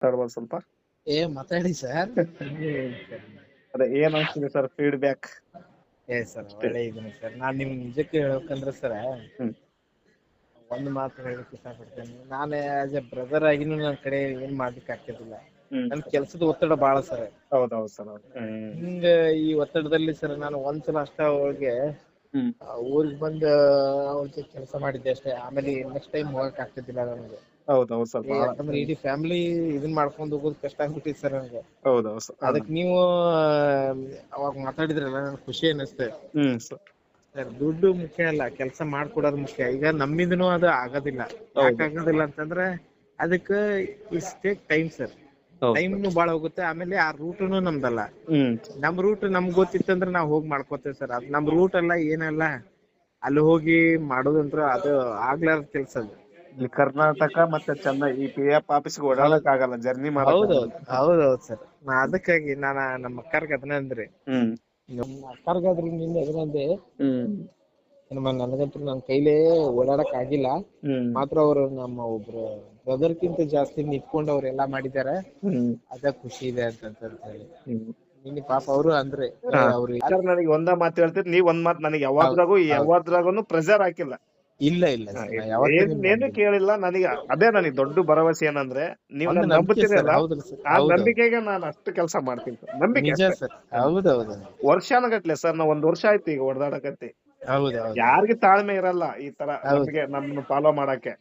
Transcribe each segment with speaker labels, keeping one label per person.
Speaker 1: ಮಾತಾಡ್ಬೋದು ಸ್ವಲ್ಪ.
Speaker 2: ಮಾತಾಡಿ ಸರ್.
Speaker 1: ಅದೇ ಏನ್ ಅನ್ಸ್ತಿದೆ ಸರ್ ಫೀಡ್ಬ್ಯಾಕ್
Speaker 2: ಸರ್
Speaker 1: ಅಷ್ಟೇ.
Speaker 2: ಒಳ್ಳೆ ಇದೀನಿ ಸರ್. ನಾನ್ ನಿಮ್ ನಿಜಕ್ಕೆ ಹೇಳ್ಬೇಕಂದ್ರೆ ಸರ್
Speaker 1: ಹ್ಮ್
Speaker 2: ಒಂದು ಮಾತು ಹೇಳಕ್ ಇಷ್ಟಪಡ್ತೇನೆ. ನಾನು ಆಸ್ ಎ ಬ್ರದರ್ ಆಗಿನೂ ನನ್ನ ಕಡೆ ಏನ್ ಮಾಡ್ಲಿಕ್ಕೆ ಆಗ್ತಿರ್ಲಿಲ್ಲ. ನನ್ ಕೆಲ್ಸದ ಒತ್ತಡ ಬಾಳ ಸರ್.
Speaker 1: ಹೌದೌದು ಸರ್.
Speaker 2: ಹಿಂಗ ಈ ಒತ್ತಡದಲ್ಲಿ ಸರ್ ನಾನು ಒಂದ್ಸಲ ಅಷ್ಟ ಅವ್ರಿಗೆ ಊರಿಗೆ ಬಂದ್ ಅವ್ರ ಜೊತೆ ಕೆಲಸ ಮಾಡಿದ್ದೆ ಅಷ್ಟೇ. ಆಮೇಲೆ ನೆಕ್ಸ್ಟ್ ಟೈಮ್ ಹೋಗಕ್ ಆಗ್ತಿದ್ದಿಲ್ಲ ನನಗೆ.
Speaker 1: ಹೌದೌದು ಸರ್.
Speaker 2: ಯಾಕಂದ್ರೆ ಇಡೀ ಫ್ಯಾಮಿಲಿ ಇದನ್ ಮಾಡ್ಕೊಂಡ್ ಹೋಗೋದು ಕಷ್ಟ ಆಗ್ಬಿಟ್ಟಿತ್ತು ಸರ್ ನನಗೆ.
Speaker 1: ಹೌದೌದು ಸರ್.
Speaker 2: ಅದಕ್ಕೆ ನೀವು ಅವಾಗ ಮಾತಾಡಿದ್ರಲ್ಲ ನನ್ಗೆ ಖುಷಿ ಅನ್ನಿಸ್ತೆ ಸರ್. ದುಡ್ಡು ಮುಖ್ಯ ಅಲ್ಲ, ಕೆಲಸ ಮಾಡ್ಕೊಡೋದು ಮುಖ್ಯ. ಈಗ ನಮ್ಮಿಂದನೂ ಅದು ಆಗೋದಿಲ್ಲ. ಯಾಕೆ ಆಗೋದಿಲ್ಲ ಅಂತಂದ್ರೆ ಅದಕ್ಕೆ ಇಸ್ ಟೇಕ್ ಟೈಮ್ ಸರ್. ಟೈಮ್ನು ಬಾಳ ಹೋಗುತ್ತೆ. ಆಮೇಲೆ ಆ ರೂಟ್ನು ನಮ್ದಲ್ಲ. ನಮ್ ರೂಟ್ ನಮ್ಗ್ ಗೊತ್ತಿತ್ತಂದ್ರೆ ನಾವ್ ಹೋಗಿ ಮಾಡ್ಕೋತೇವೆ ಸರ್. ಅದ್ ನಮ್ ರೂಟ್ ಅಲ್ಲ, ಏನಲ್ಲ. ಅಲ್ಲಿ ಹೋಗಿ ಮಾಡೋದಂತ್ರ ಅದು ಆಗ್ಲಾರ್ದ ಕೆಲ್ಸ ಅದು.
Speaker 1: ಇಲ್ಲಿ ಕರ್ನಾಟಕ ಮತ್ತೆ ಚೆನ್ನೈ ಈ ಪಿ ಎಫ್ ಆಫೀಸ್ಗೆ ಓಡಾಡಕ್ ಆಗಲ್ಲ, ಜರ್ನಿ
Speaker 2: ಹೌದೌದು ಸರ್. ಅದಕ್ಕಾಗಿ ನಮ್ಮ ಅಕ್ಕರ್ಗೆ ಅದನ್ನ ಅಂದ್ರೆ ನಮ್ಮ ಅಕ್ಕರ್ಗಾದ್ರೂ ನಿನ್ನೆ ಅದನ್ನಂದೆ ನನಗಂತೂ ನನ್ನ ಕೈಲೇ ಓಡಾಡಕ್ ಆಗಿಲ್ಲ. ಮಾತ್ರ ಅವರು ನಮ್ಮ ಒಬ್ರು ಬ್ರದರ್ಕಿಂತ ಜಾಸ್ತಿ ನಿಂತ್ಕೊಂಡು ಅವ್ರೆಲ್ಲಾ ಮಾಡಿದ್ದಾರೆ. ಅದ ಖುಷಿ ಇದೆ ಅಂತ ಹೇಳಿ ನಿನ್ನೆ ಪಾಪ ಅವರು ಅಂದ್ರೆ
Speaker 1: ನನಗೆ ಒಂದ ಮಾತು ಹೇಳ್ತೀರಿ, ನೀವ್ ಒಂದ್ ಮಾತು ನನಗೆ ಯಾವಾದ್ರಾಗೂ ಪ್ರೆಷರ್ ಹಾಕಿಲ್ಲ.
Speaker 2: ಇಲ್ಲ
Speaker 1: ಏನು ಕೇಳಿಲ್ಲ. ನನಗೆ ಅದೇ ನನಗೆ ದೊಡ್ಡ ಭರವಸೆ ಏನಂದ್ರೆ ನೀವು ನಂಬುತ್ತೀರಲ್ಲ, ಆ ನಂಬಿಕೆಗೆ ನಾನು ಅಷ್ಟು ಕೆಲಸ ಮಾಡ್ತೀನಿ ಸರ್. ನಂಬಿಕೆ ವರ್ಷಾನುಗಟ್ಲೆ ಸರ್. ನಾವ್ 1 ವರ್ಷ ಆಯ್ತು ಈಗ ಹೊಡೆದಾಡಕತ್ತಿ. ಯಾರಿಗೆ ತಾಳ್ಮೆ ಇರಲ್ಲ ಈ ತರ ನಮ್ಗೆ ನಮ್ಮನ್ನು ಫಾಲೋ ಮಾಡಕ್ಕೆ.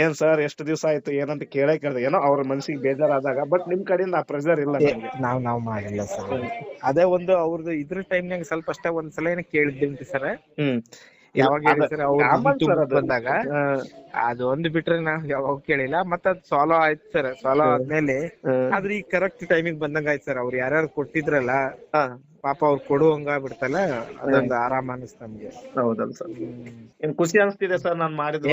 Speaker 1: ಏನ್ ಸರ್ ಎಷ್ಟು ದಿವಸ ಆಯ್ತು ಏನಂತ ಕೇಳ್ದೆ, ಏನೋ ಅವ್ರ ಮನ್ಸಿಗೆ ಬೇಜಾರಾದಾಗ. ಬಟ್ ನಿಮ್ ಕಡೆಯಿಂದ ಆ ಪ್ರೆಷರ್ ಇಲ್ಲ.
Speaker 2: ನಾವ್ ಮಾಡಿಲ್ಲ ಸರ್. ಅದೇ ಒಂದು ಅವ್ರದ್ದು ಇದ್ರ ಟೈಮ್ನಾಗ ಸ್ವಲ್ಪ ಅಷ್ಟೇ ಒಂದ್ಸಲ ಏನೋ ಕೇಳಿದ್ದೆ ಸರ್. ಯಾವಾಗ ಸರ್ ಅವ್ರು ಬಂದಾಗ ಅದು ಒಂದು ಬಿಟ್ರೆ ನಾವ್ ಯಾವಾಗ ಕೇಳಿಲ್ಲ. ಮತ್ತ ಅದ್ ಸಾಲ್ವ್ ಆಯ್ತು ಸರ್. ಸಾಲ್ವ್ ಆದ್ಮೇಲೆ ಆದ್ರೆ ಈಗ ಕರೆಕ್ಟ್ ಟೈಮಿಗೆ ಬಂದಂಗ ಆಯ್ತು ಸರ್. ಅವ್ರು ಯಾರ್ಯಾರು ಕೊಟ್ಟಿದ್ರಲ್ಲ ಪಾಪ ಅವ್ರು ಕೊಡುವಂಗ ಬಿಡ್ತಲ್ಲ, ಅದೊಂದು ಆರಾಮ ಅನಿಸ್ತು ನಮ್ಗೆ.
Speaker 1: ಹೌದಲ್ಲ ಸರ್. ಏನ್ ಖುಷಿ ಅನಿಸ್ತಿದೆ ಸರ್ ನಾನು ಮಾಡಿದ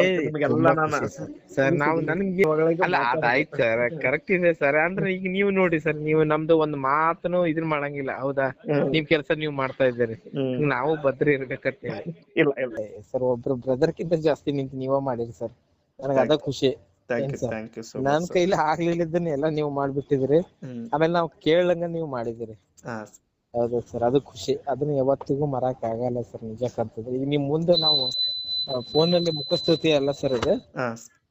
Speaker 2: ಸರ್. ನಾವು ನನ್ಗೆ ಅಲ್ಲ ಅದಾಯ್ತು ಸರ್, ಕರೆಕ್ಟ್ ಇದೆ ಸರ್. ಅಂದ್ರೆ ಈಗ ನೀವು ನೋಡಿ ಸರ್, ನೀವು ನಮ್ದು ಒಂದು ಮಾತನು ಇದನ್ ಮಾಡಂಗಿಲ್ಲ. ಹೌದಾ, ನೀವ್ ಕೆಲ್ಸ ನೀವ್ ಮಾಡ್ತಾ ಇದ್ದೀರಿ, ನಾವು ಬದ್ರಿ ಇರ್ಬೇಕಂತ ಹೇಳಿ. ಸರ್ ಒಬ್ರು ಬ್ರದರ್ಕಿಂತ ಜಾಸ್ತಿ ನಿಂತು ನೀವ ಮಾಡಿರಿ ಸರ್. ನನಗ ಅದ ಖುಷಿ. ನನ್ ಕೈಲಿ ಆಗ್ಲಿಲ್ಲದನ್ನ ಎಲ್ಲ ನೀವು ಮಾಡ್ಬಿಟ್ಟಿದ್ರಿ. ಆಮೇಲೆ ನಾವ್ ಕೇಳಂಗ ನೀವು ಮಾಡಿದಿರಿ. ಹೌದು ಸರ್, ಅದು ಖುಷಿ. ಅದನ್ನ ಯಾವತ್ತಿಗೂ ಮರಕ್ ಆಗಲ್ಲ ಸರ್, ನಿಜಕ್ಕಂತದ್ದು. ಈಗ ನಿಮ್ ಮುಂದೆ ನಾವು ಫೋನ್ ನಲ್ಲಿ ಮುಖಸ್ತುತಿ ಅಲ್ಲ ಸರ್ ಇದು.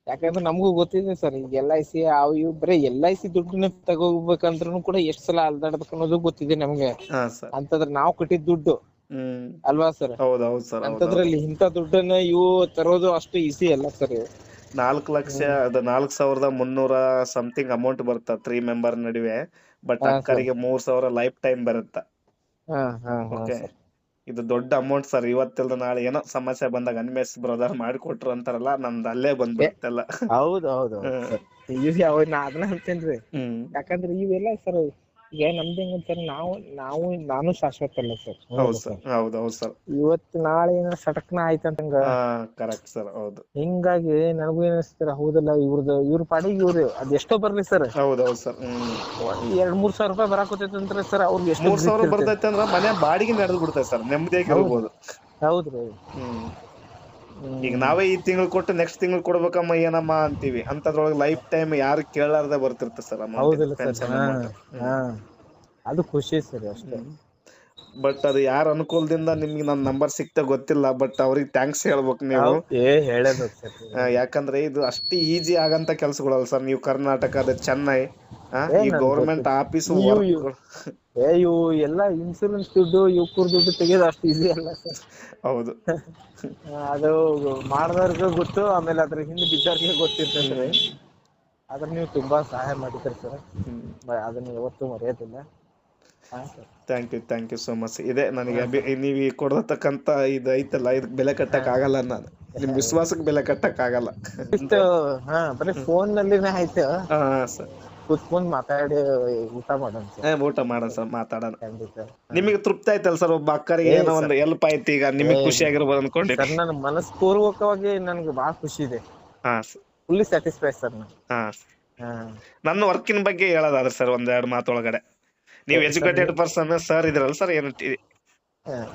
Speaker 2: ಯಾಕಂದ್ರೆ ನಮಗೂ ಗೊತ್ತಿದೆ ಸರ್, ಈಗ LIC ಇವು ಬರೀ LIC ದುಡ್ಡನ್ನ ತಗೋಬೇಕಂದ್ರೂ ಕೂಡ ಎಷ್ಟ್ ಸಲ ಅಲ್ದಾಡ್ಬೇಕು ಅನ್ನೋದು ಗೊತ್ತಿದೆ ನಮ್ಗೆ. ಅಂತಂದ್ರೆ ನಾವ್ ಕಟ್ಟಿದ್ ದುಡ್ಡು ಅಲ್ವಾ ಸರ್? ಅಂತದ್ರಲ್ಲಿ ಇಂಥ ದುಡ್ಡನ್ನ ಇವು ತರೋದು ಅಷ್ಟು ಈಸಿ ಅಲ್ಲ ಸರ್.
Speaker 1: 4,03,00 ಸಮಥಿಂಗ್ ಅಮೌಂಟ್ ಬರುತ್ತ 3 ಮೆಂಬರ್ ನಡುವೆ. ಬಟ್ ಅಕ್ಕರಿಗೆ 3,000 ಲೈಫ್ ಟೈಮ್ ಬರುತ್ತ. ಇದು ದೊಡ್ಡ ಅಮೌಂಟ್ ಸರ್. ಇವತ್ತಿಲ್ದ ನಾಳೆ ಏನೋ ಸಮಸ್ಯೆ ಬಂದಾಗ ಅನ್ಮೇಶ್ ಬ್ರದರ್ ಮಾಡಿಕೊಟ್ರು ಅಂತಾರಲ್ಲ, ನಮ್ದು ಅಲ್ಲೇ ಬಂದ್ಬಿಡುತ್ತಲ್ಲ.
Speaker 2: ಹೌದೌದು ಅದನ್ನ ಹೇಳ್ತೇನ್ರಿ. ಯಾಕಂದ್ರೆ ಇವೆಲ್ಲ ಸರ್ ಈಗ ನಮ್ದು ಹೆಂಗಂತಾರೆ, ನಾನು ಶಾಶ್ವತ ಅಲ್ಲ ಸರ್.
Speaker 1: ಹೌದೌದು ಸರ್.
Speaker 2: ಇವತ್ತು ನಾಳೆ ಏನಾರ ಸಟಕ್ನ ಆಯ್ತಂತಂಗ
Speaker 1: ಕರೆಕ್ಟ್ ಸರ್. ಹೌದು.
Speaker 2: ಹಿಂಗಾಗಿ ನನಗೂ ಏನಿಸ್ತಾರ, ಹೌದಲ್ಲ ಇವ್ರ ಪಾಡಿಗೆ ಇವ್ರು ಅದೆಷ್ಟೋ ಬರ್ಲಿ ಸರ್.
Speaker 1: ಹೌದೌದು ಸರ್.
Speaker 2: 2-3 ಸಾವಿರ ರೂಪಾಯಿ ಬರಾಕತ್ತೈತಂದ್ರೆ ಸರ್, ಅವ್ರಿಗೆ ಎಷ್ಟು
Speaker 1: 3,000 ಬರ್ತೈತೆ ಅಂದ್ರೆ ಮನೆ ಬಾಡಿಗೆ ನಡೆದು ಬಿಡ್ತೈತೆ ಸರ್, ನೆಮ್ಮದಿಯಾಗಿ ಇರ್ಬೋದು.
Speaker 2: ಹೌದ್ರಿ.
Speaker 1: ಈಗ ನಾವೇ ಈ ತಿಂಗಳು ಕೊಟ್ಟು ನೆಕ್ಸ್ಟ್ ತಿಂಗಳು ಕೊಡ್ಬೇಕಮ್ಮ ಏನಮ್ಮ ಅಂತೀವಿ. ಅಂತದ್ರೊಳಗೆ ಲೈಫ್ ಟೈಮ್ ಯಾರು ಕೇಳಾರ್ದೆ ಬರ್ತಿರ್ತ ಸರ್
Speaker 2: ಅದು ಖುಷಿ ಸರ್ ಅಷ್ಟೇ.
Speaker 1: ಬಟ್ ಅದು ಯಾರ ಅನುಕೂಲದಿಂದ ನಿಮ್ಗೆ ನನ್ನ ನಂಬರ್ ಸಿಕ್ತ ಗೊತ್ತಿಲ್ಲ. ಬಟ್ ಅವ್ರಿಗೆ ಥ್ಯಾಂಕ್ಸ್ ಹೇಳ್ಬೇಕು ನೀವು. ಯಾಕಂದ್ರೆ ಇದು ಅಷ್ಟು ಈಜಿ ಆಗಂತ ಕೆಲ್ಸಗಳಲ್ಲ ಸರ್. ನೀವು ಕರ್ನಾಟಕದ ಚೆನ್ನೈ ಈ ಗೌರ್ಮೆಂಟ್ ಆಫೀಸ್
Speaker 2: ಇವು ಎಲ್ಲ ಇನ್ಸೂರೆನ್ಸ್ ದುಡ್ಡು ಇವ್ಕೂರ್ ದುಡ್ಡು ತೆಗೆಯೋದು ಅಷ್ಟು ಈಸಿ ಅಲ್ಲ ಸರ್.
Speaker 1: ಹೌದು.
Speaker 2: ಅದು ಮಾಡಿದವ್ರಿಗೆ ಗೊತ್ತು, ಆಮೇಲೆ ಅದ್ರ ಹಿಂದೆ ಬಿದ್ದವ್ರಿಗೆ ಗೊತ್ತಿರ್ತೈತ್ರಿ. ಅದ್ರ ನೀವು ತುಂಬಾ ಸಹಾಯ ಮಾಡಿದ್ರಿ ಸರ್, ಅದನ್ನ ಯಾವತ್ತೂ ಮರೆಯೋದಿಲ್ಲ.
Speaker 1: Thank you so much. ಇದೆ ನನಗೆ ನೀವು ಕೊಡತಕ್ಕಂತ ಇದು ಐತಲ್ಲ, ಇದಕ್ಕೆ ಬೆಲೆ ಕಟ್ಟಕ್ ಆಗಲ್ಲ. ನಾನು ನಿಮ್ ವಿಶ್ವಾಸಕ್ಕೆ ಬೆಲೆ ಕಟ್ಟಕ್ ಆಗಲ್ಲ.
Speaker 2: ಬರೀ ಫೋನ್ ನಲ್ಲಿನೇ ಆಯ್ತು. ಕುತ್ಕೊಂಡ್ ಮಾತಾಡಿ ಊಟ ಮಾಡೋಣ
Speaker 1: ಸರ್, ಮಾತಾಡೋಣ. ನಿಮಗೆ ತೃಪ್ತಿ ಆಯ್ತಲ್ಲ ಸರ್? ಒಬ್ಬ ಅಕ್ಕರಿಗೆ ಏನೋ ಒಂದು ಹೆಲ್ಪ್ ಆಯ್ತು, ಈಗ ನಿಮಗೆ ಖುಷಿ ಆಗಿರ್ಬೋದು ಅನ್ಕೊಂಡಿ
Speaker 2: ಸರ್. ನನ್ನ ಮನಸ್ಪೂರ್ವಕವಾಗಿ ನನ್ಗೆ ಬಹಳ ಖುಷಿ ಇದೆ. Fully satisfy sir.
Speaker 1: ನನ್ನ ವರ್ಕಿನ ಬಗ್ಗೆ ಹೇಳೋದಾದ್ರೆ ಸರ್, 1-2 ಮಾತೊಳಗಡೆ, ನೀವು ಎಜುಕೇಟೆಡ್ ಪರ್ಸನ್ ಸರ್ ಇದ್ರಲ್ಲ ಸರ್, ಏನು?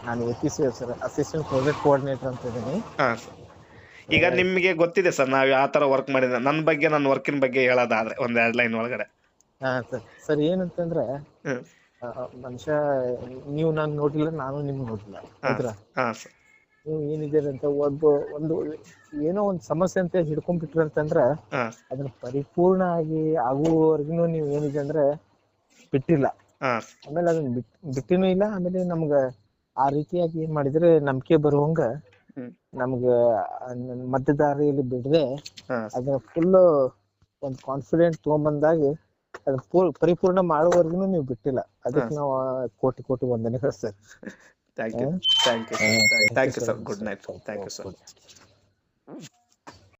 Speaker 2: ನಾನು APC sir, assistant project coordinator ಅಂತ ಇದ್ದೀನಿ.
Speaker 1: ಈಗ ನಿಮ್ಗೆ ಗೊತ್ತಿದೆ ಸರ್ ನಾವ್ ಯಾವ ತರ ವರ್ಕ್ ಮಾಡಿದ ನನ್ನ ಬಗ್ಗೆ ನನ್ನ ವರ್ಕಿನ ಬಗ್ಗೆ ಹೇಳೋದಾದ್ರೆ ಒಂದ್ 2 ಲೈನ್ ಒಳಗಡೆ.
Speaker 2: ಹಾ ಸರ್ ಏನಂತಂದ್ರೆ ಮನುಷ್ಯ ನೀವು ನಾನು ನೋಡಿಲ್ಲ, ನಾನು ನಿಮ್ಗೆ ನೋಡಿಲ್ಲ, ಹೌದ್ರಾ? ನೀವು ಏನಿದ್ದೀರ ಅಂತ ಒಂದು ಏನೋ ಒಂದ್ ಸಮಸ್ಯೆ ಅಂತ ಹಿಡ್ಕೊಂಡ್ಬಿಟ್ರಿ ಅಂತಂದ್ರ ಅದನ್ನ ಪರಿಪೂರ್ಣ ಆಗುವವರೆಗೂ ನೀವ್ ಏನಿದೆ ಅಂದ್ರೆ ಬಿಟ್ಟಿಲ್ಲ. ಆಮೇಲೆ ಅದನ್ನ ಬಿಟ್ಟಿನೂ ಇಲ್ಲ. ಆಮೇಲೆ ನಮ್ಗ ಆ ರೀತಿಯಾಗಿ ಏನ್ ಮಾಡಿದ್ರೆ ನಂಬಿಕೆ ಬರುವಂಗ ನಮ್ಗ ಮಧ್ಯ ದಾರಿಯಲ್ಲಿ ಬಿಡದೆ ಅದನ್ನ ಫುಲ್ ಒಂದ್ ಕಾನ್ಫಿಡೆಂಟ್ ತಗೊಂಡ್ಬಂದಾಗ ಅದನ್ನ ಪರಿಪೂರ್ಣ ಮಾಡುವವರೆಗೂ ನೀವು ಬಿಟ್ಟಿಲ್ಲ. ಅದಕ್ಕೆ ನಾವು ಕೋಟಿ ವಂದನೆಗಳು sir.
Speaker 1: Thank you sir. Good night. Thank you sir.